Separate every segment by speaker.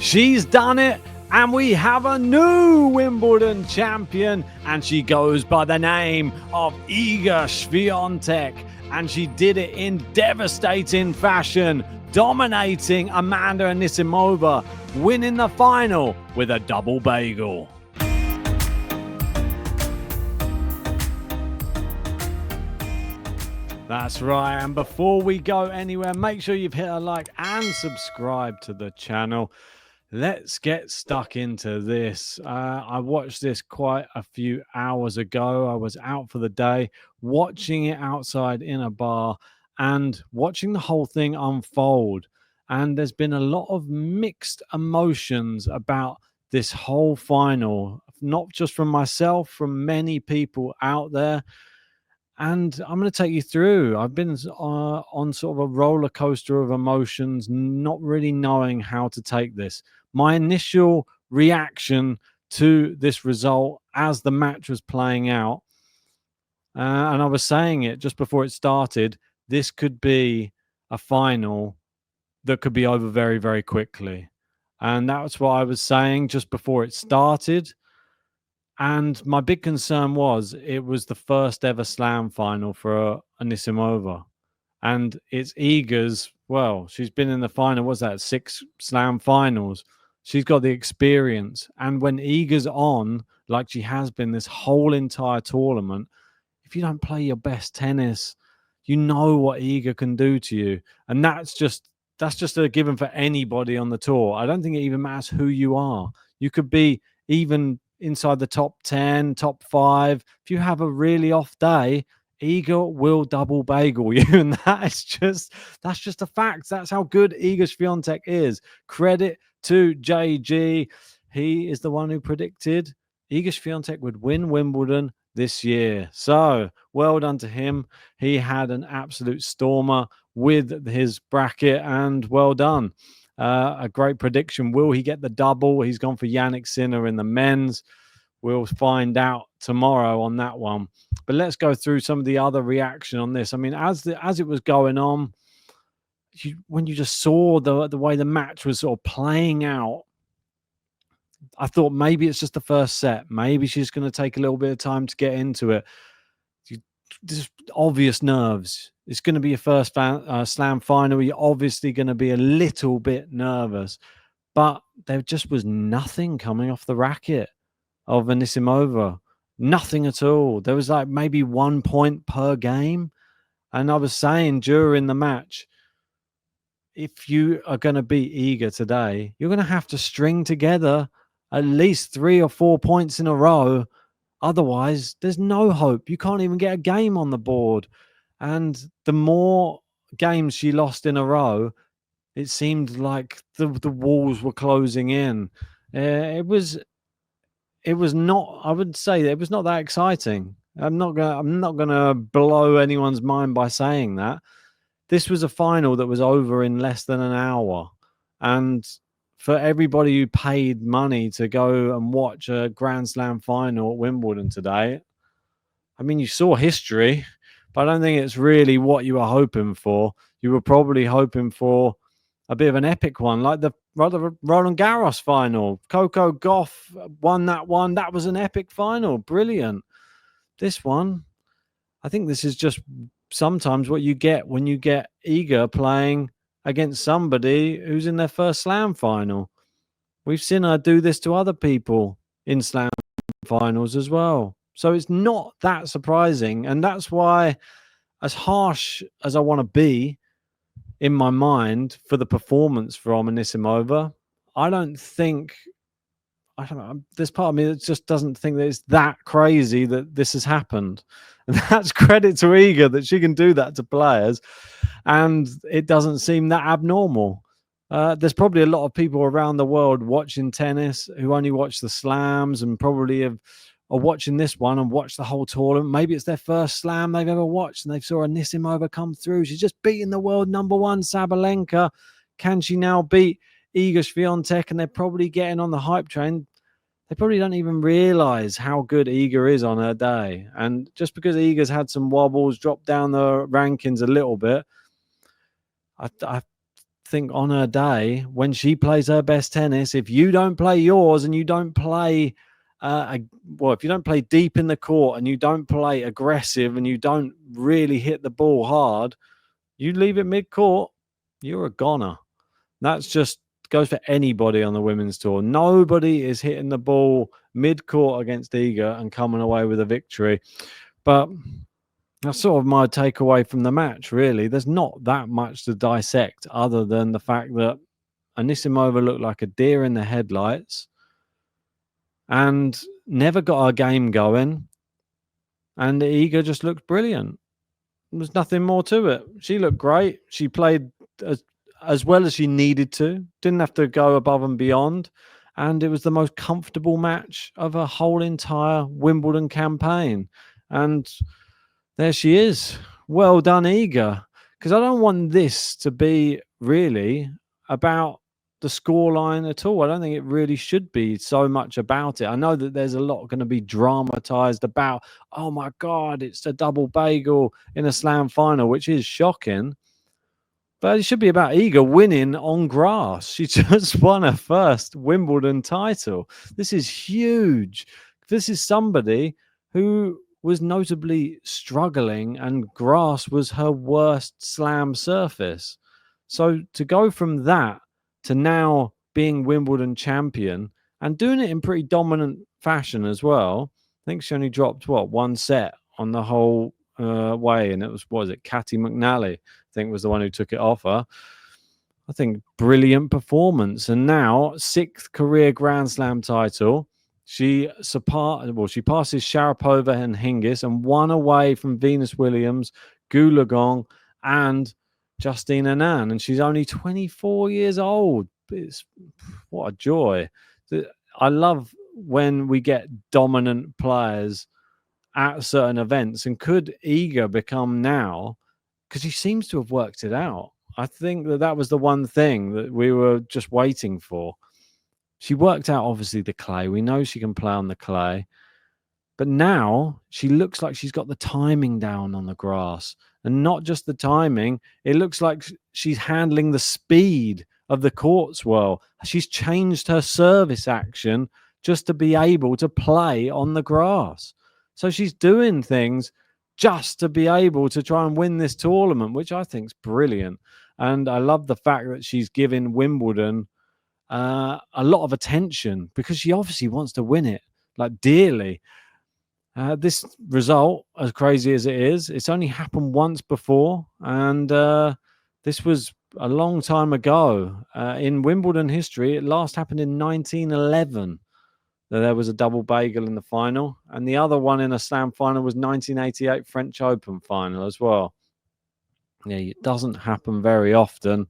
Speaker 1: She's done it, and we have a new Wimbledon champion, and she goes by the name of Iga Swiatek, and she did it in devastating fashion, dominating Amanda Anisimova, winning the final with a double bagel. That's right, and before we go anywhere, make sure you've hit a like and subscribe to the channel. Let's get stuck into this. I watched this quite a few hours ago. I was out for the day, watching it outside in a bar and watching the whole thing unfold. And there's been a lot of mixed emotions about this whole final, not just from myself, from many people out there. And I'm going to take you through. I've been on sort of a roller coaster of emotions, not really knowing how to take this. My initial reaction to this result as the match was playing out, and I was saying it just before it started, this could be a final that could be over very, very quickly. And that's what I was saying just before it started. And my big concern was it was the first ever slam final for Anisimova. And it's Iga's, well, she's been in the final, what's that, 6 slam finals. She's got the experience. And when Iga's on, like she has been this whole entire tournament, if you don't play your best tennis, you know what Iga can do to you. And that's just a given for anybody on the tour. I don't think it even matters who you are. You could be even inside the top 10, top 5. If you have a really off day, Iga will double bagel you, and that's just a fact. That's how good Iga Swiatek is. Credit to JG. He is the one who predicted Iga Swiatek would win Wimbledon this year. So well done to him. He had an absolute stormer with his bracket, and well done. A great prediction. Will he get the double? He's gone for Jannik Sinner in the men's. We'll find out tomorrow on that one. But let's go through some of the other reaction on this. I mean, as it was going on, when you just saw the way the match was sort of playing out, I thought maybe it's just the first set. Maybe she's going to take a little bit of time to get into it. Just obvious nerves. It's going to be your first slam final. You're obviously going to be a little bit nervous. But there just was nothing coming off the racket of Anisimova. Nothing at all. There was like maybe 1 point per game. And I was saying during the match, if you are going to beat Iga today, you're going to have to string together at least 3 or 4 points in a row. Otherwise, there's no hope. You can't even get a game on the board. And the more games she lost in a row, it seemed like the walls were closing in. It was not, I would say it was not that exciting. I'm not gonna blow anyone's mind by saying that. This was a final that was over in less than an hour. And for everybody who paid money to go and watch a Grand Slam final at Wimbledon today, I mean, you saw history, but I don't think it's really what you were hoping for. You were probably hoping for a bit of an epic one, like the Roland Garros final. Coco Gauff won that one. That was an epic final. Brilliant. This one, I think this is just sometimes what you get when you get Iga playing against somebody who's in their first slam final. We've seen her do this to other people in slam finals as well. So it's not that surprising. And that's why, as harsh as I want to be in my mind for the performance from Anisimova, I don't know, there's part of me that just doesn't think that it's that crazy that this has happened. And that's credit to Iga that she can do that to players. And it doesn't seem that abnormal. There's probably a lot of people around the world watching tennis who only watch the slams and probably are watching this one and watch the whole tournament. Maybe it's their first slam they've ever watched and they saw Anisimova come through. She's just beating the world #1 Sabalenka. Can she now beat Iga Swiatek? And they're probably getting on the hype train. They probably don't even realize how good Iga is on her day. And just because Iga's had some wobbles, dropped down the rankings a little bit, I think on her day, when she plays her best tennis, if you don't play yours and you don't play, if you don't play deep in the court and you don't play aggressive and you don't really hit the ball hard, you leave it mid-court, you're a goner. That's just goes for anybody on the women's tour. Nobody is hitting the ball mid-court against Iga and coming away with a victory. But that's sort of my takeaway from the match, really. There's not that much to dissect other than the fact that Anisimova looked like a deer in the headlights and never got her game going. And Iga just looked brilliant. There's nothing more to it. She looked great. She played as well as she needed to. Didn't have to go above and beyond. And it was the most comfortable match of her whole entire Wimbledon campaign. And there she is. Well done, Iga. Because I don't want this to be really about the scoreline at all. I don't think it really should be so much about it. I know that there's a lot going to be dramatized about, oh my God, it's a double bagel in a slam final, which is shocking. But it should be about Iga winning on grass. She just won her first Wimbledon title. This is huge. This is somebody who was notably struggling, and grass was her worst slam surface. So to go from that to now being Wimbledon champion and doing it in pretty dominant fashion as well. I think she only dropped, one set on the whole way, and it was Catty McNally, I think, was the one who took it off her. I think brilliant performance. And now, 6th career Grand Slam title. She passes Sharapova and Hingis and 1 away from Venus Williams, Goolagong, and Justine Henin. And she's only 24 years old. What a joy. I love when we get dominant players at certain events. And could Iga become now, because she seems to have worked it out. I think that was the one thing that we were just waiting for. She worked out, obviously, the clay. We know she can play on the clay. But now she looks like she's got the timing down on the grass. And not just the timing. It looks like she's handling the speed of the courts well. She's changed her service action just to be able to play on the grass. So she's doing things just to be able to try and win this tournament, which I think is brilliant. And I love the fact that she's giving Wimbledon a lot of attention because she obviously wants to win it, like, dearly. This result, as crazy as it is, it's only happened once before, and this was a long time ago. In Wimbledon history, it last happened in 1911. There was a double bagel in the final, and the other one in a slam final was 1988 French Open final as well. Yeah, it doesn't happen very often.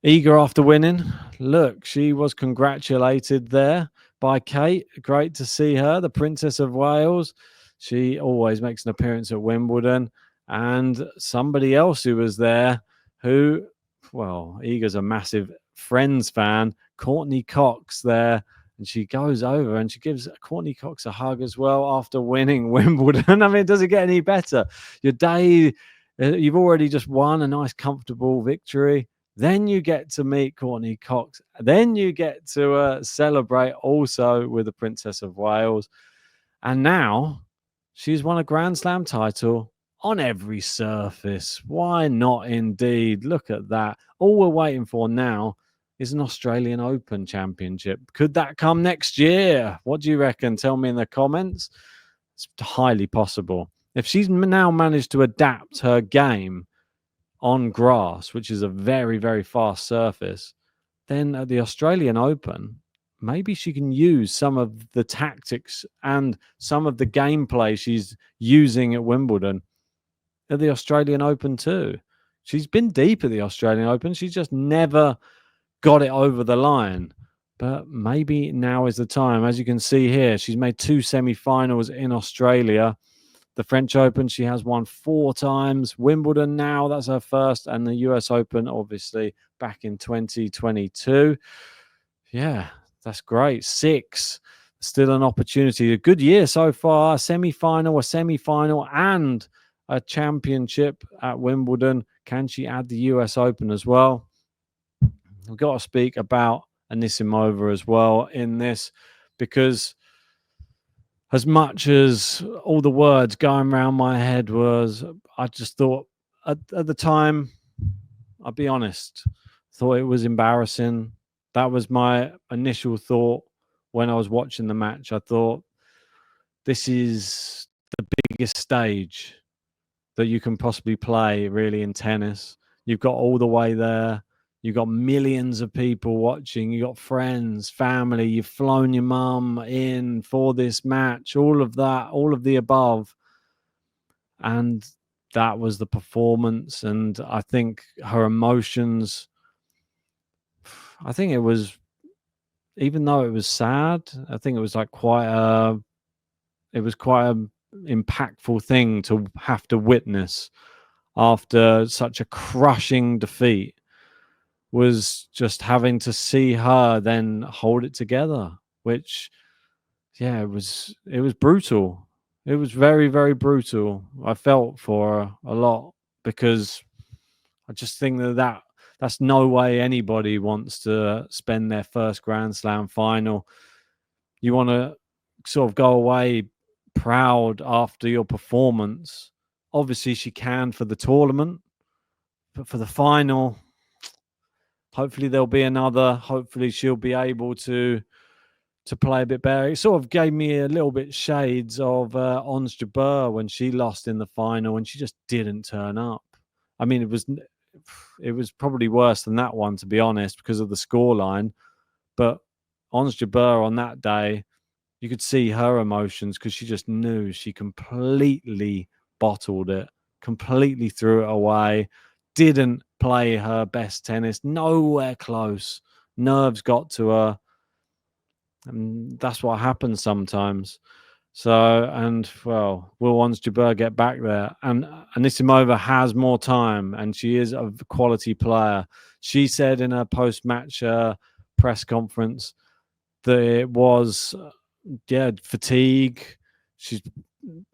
Speaker 1: Iga, after winning, look, she was congratulated there by Kate. Great to see her, the Princess of Wales. She always makes an appearance at Wimbledon. And somebody else who was there who, Iga's a massive Friends fan, Courtney Cox there. And she goes over and she gives Courtney Cox a hug as well after winning Wimbledon. I mean, does it get any better? Your day, you've already just won a nice, comfortable victory. Then you get to meet Courtney Cox. Then you get to celebrate also with the Princess of Wales. And now she's won a Grand Slam title on every surface. Why not, indeed? Look at that. All we're waiting for now is an Australian Open championship. Could that come next year? What do you reckon? Tell me in the comments. It's highly possible. If she's now managed to adapt her game on grass, which is a very, very fast surface, then at the Australian Open, maybe she can use some of the tactics and some of the gameplay she's using at Wimbledon at the Australian Open too. She's been deep at the Australian Open. She's just never got it over the line. But maybe now is the time. As you can see here, she's made 2 semi-finals in Australia. The French Open, she has won 4 times. Wimbledon now, that's her first. And the US Open, obviously, back in 2022. Yeah, that's great. 6. Still an opportunity. A good year so far. A semi-final, and a championship at Wimbledon. Can she add the US Open as well? we've got to speak about Anisimova as well in this, because as much as all the words going around my head was, I just thought at the time, I'll be honest, thought it was embarrassing. That was my initial thought when I was watching the match. I thought, this is the biggest stage that you can possibly play, really, in tennis. You've got all the way there. You've got millions of people watching. You've got friends, family. You've flown your mum in for this match. All of that, all of the above. And that was the performance. And I think her emotions, I think it was, even though it was sad, I think it was like quite a impactful thing to have to witness after such a crushing defeat, was just having to see her then hold it together, which, yeah, it was brutal. It was very, very brutal. I felt for her a lot, because I just think that's no way anybody wants to spend their first Grand Slam final. You want to sort of go away proud after your performance. Obviously, she can for the tournament, but for the final, hopefully there'll be another. Hopefully she'll be able to play a bit better. It sort of gave me a little bit shades of Ons Jabeur when she lost in the final and she just didn't turn up. I mean, it was probably worse than that one, to be honest, because of the scoreline. But Ons Jabeur on that day, you could see her emotions, because she just knew she completely bottled it, completely threw it away, didn't play her best tennis, nowhere close. Nerves got to her. And that's what happens sometimes. So, and well, will Ons Jabeur get back there? And Anisimova has more time, and she is a quality player. She said in her post-match press conference that it was, fatigue. She's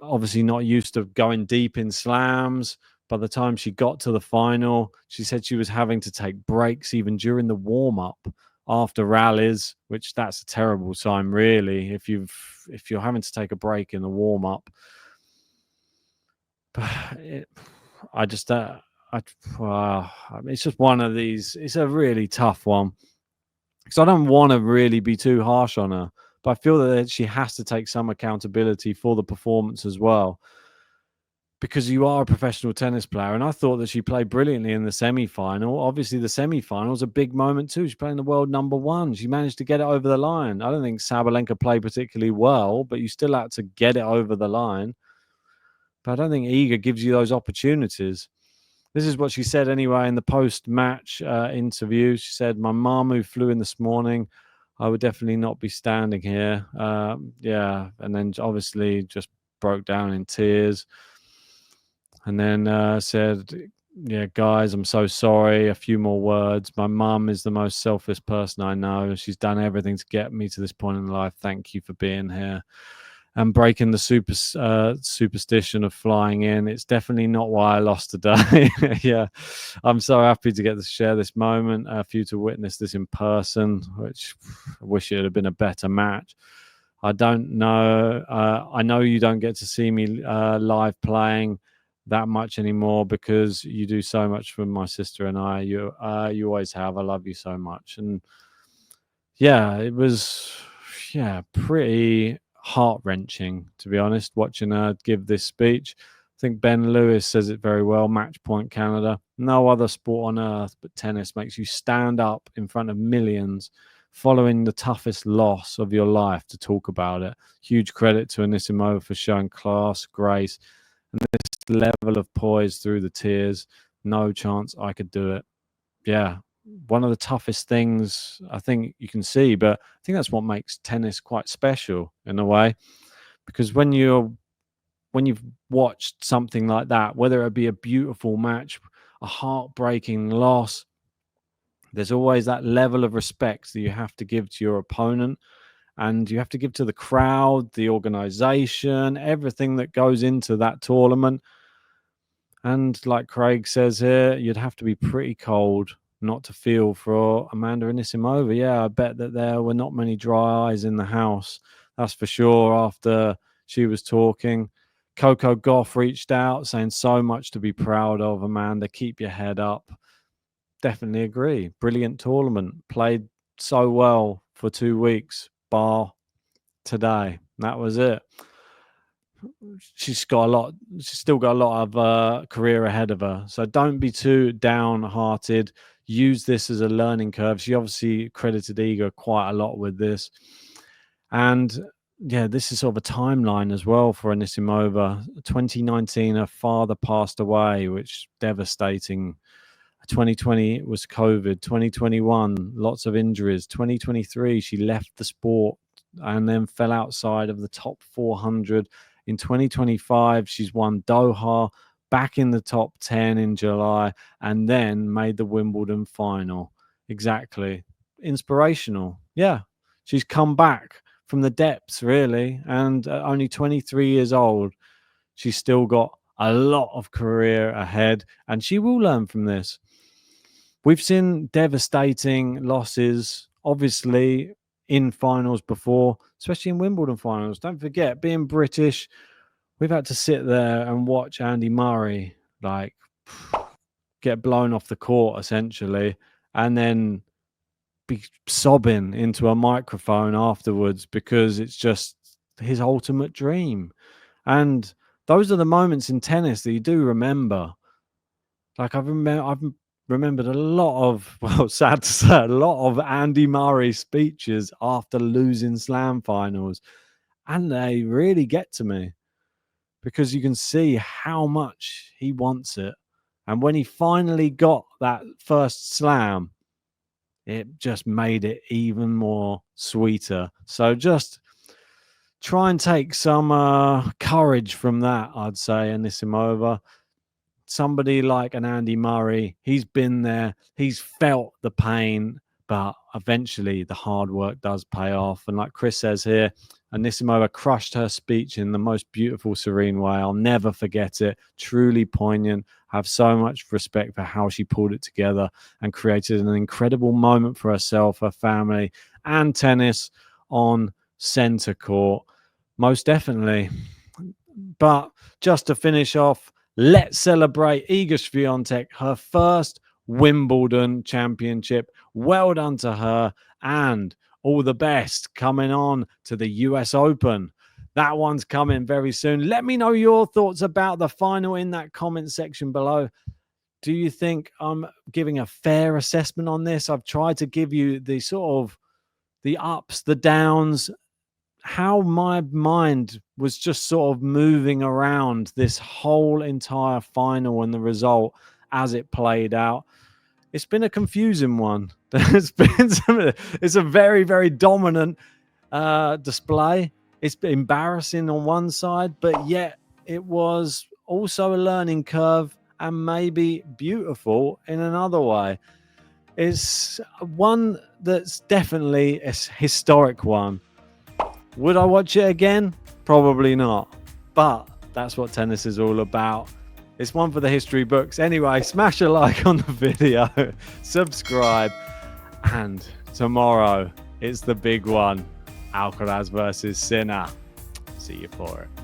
Speaker 1: obviously not used to going deep in slams. By the time she got to the final, she said she was having to take breaks even during the warm-up after rallies, which that's a terrible sign, really, if you're having to take a break in the warm-up. It's just one of these. It's a really tough one, because I don't want to really be too harsh on her, but I feel that she has to take some accountability for the performance as well, because you are a professional tennis player. And I thought that she played brilliantly in the semi-final. Obviously, the semi-final is a big moment too. She's playing the world number one. She managed to get it over the line. I don't think Sabalenka played particularly well, but you still had to get it over the line. But I don't think Iga gives you those opportunities. This is what she said anyway in the post-match interview. She said, "My mum, who flew in this morning, I would definitely not be standing here." And then obviously just broke down in tears. And then said, "Yeah, guys, I'm so sorry. A few more words. My mum is the most selfish person I know. She's done everything to get me to this point in life. Thank you for being here." And breaking the superstition of flying in. It's definitely not why I lost today. Yeah, I'm so happy to get to share this moment, for you to witness this in person, which I wish it had been a better match. I don't know. I know you don't get to see me live playing that much anymore, because you do so much for my sister and I. You always have. I love you so much. And yeah, it was pretty heart-wrenching, to be honest, watching her give this speech. I think Ben Lewis says it very well. Match point Canada. No other sport on earth but tennis makes you stand up in front of millions following the toughest loss of your life to talk about it. Huge credit to Anisimova for showing class, grace, and this level of poise through the tears. No chance I could do it. Yeah, one of the toughest things I think you can see, but I think that's what makes tennis quite special in a way, because when you've watched something like that, whether it be a beautiful match, a heartbreaking loss, there's always that level of respect that you have to give to your opponent, and you have to give to the crowd, the organization, everything that goes into that tournament. And like Craig says here, you'd have to be pretty cold not to feel for Amanda Anisimova. Yeah, I bet that there were not many dry eyes in the house. That's for sure. After she was talking, Coco Gauff reached out saying so much to be proud of. Amanda, keep your head up. Definitely agree. Brilliant tournament. Played so well for 2 weeks, bar today. That was it. She's still got a lot of career ahead of her. So don't be too downhearted. Use this as a learning curve. She obviously credited Iga quite a lot with this. And yeah, this is sort of a timeline as well for Anisimova. 2019, her father passed away, which devastating. 2020 was COVID. 2021, lots of injuries. 2023, she left the sport and then fell outside of the top 400. In 2025, she's won Doha, back in the top 10 in July, and then made the Wimbledon final. Exactly. Inspirational. Yeah. She's come back from the depths, really. And only 23 years old, she's still got a lot of career ahead, and she will learn from this. We've seen devastating losses, obviously, in finals before, especially in Wimbledon finals. Don't forget, being British, we've had to sit there and watch Andy Murray get blown off the court, essentially, and then be sobbing into a microphone afterwards because it's just his ultimate dream. And those are the moments in tennis that you do remember. Like I've remembered a lot of, well, sad to say, a lot of Andy Murray speeches after losing slam finals. And they really get to me because you can see how much he wants it. And when he finally got that first slam, it just made it even more sweeter. So just try and take some courage from that, I'd say, Anisimova. Somebody like an Andy Murray, he's been there, he's felt the pain, but eventually the hard work does pay off. And like Chris says here, Anisimova crushed her speech in the most beautiful, serene way. I'll never forget it. Truly poignant. I have so much respect for how she pulled it together and created an incredible moment for herself, her family, and tennis on center court. Most definitely. But just to finish off, let's celebrate Iga Swiatek, her first Wimbledon championship. Well done to her, and all the best coming on to the US Open. That one's coming very soon. Let me know your thoughts about the final in that comment section below. Do you think I'm giving a fair assessment on this? I've tried to give you the sort of the ups, the downs, how my mind was just sort of moving around this whole entire final and the result as it played out. It's been a confusing one. It's a very, very dominant display. It's embarrassing on one side, but yet it was also a learning curve and maybe beautiful in another way. It's one that's definitely a historic one. Would I watch it again? Probably not. But that's what tennis is all about. It's one for the history books. Anyway, smash a like on the video, subscribe, and tomorrow it's the big one. Alcaraz versus Sinner. See you for it.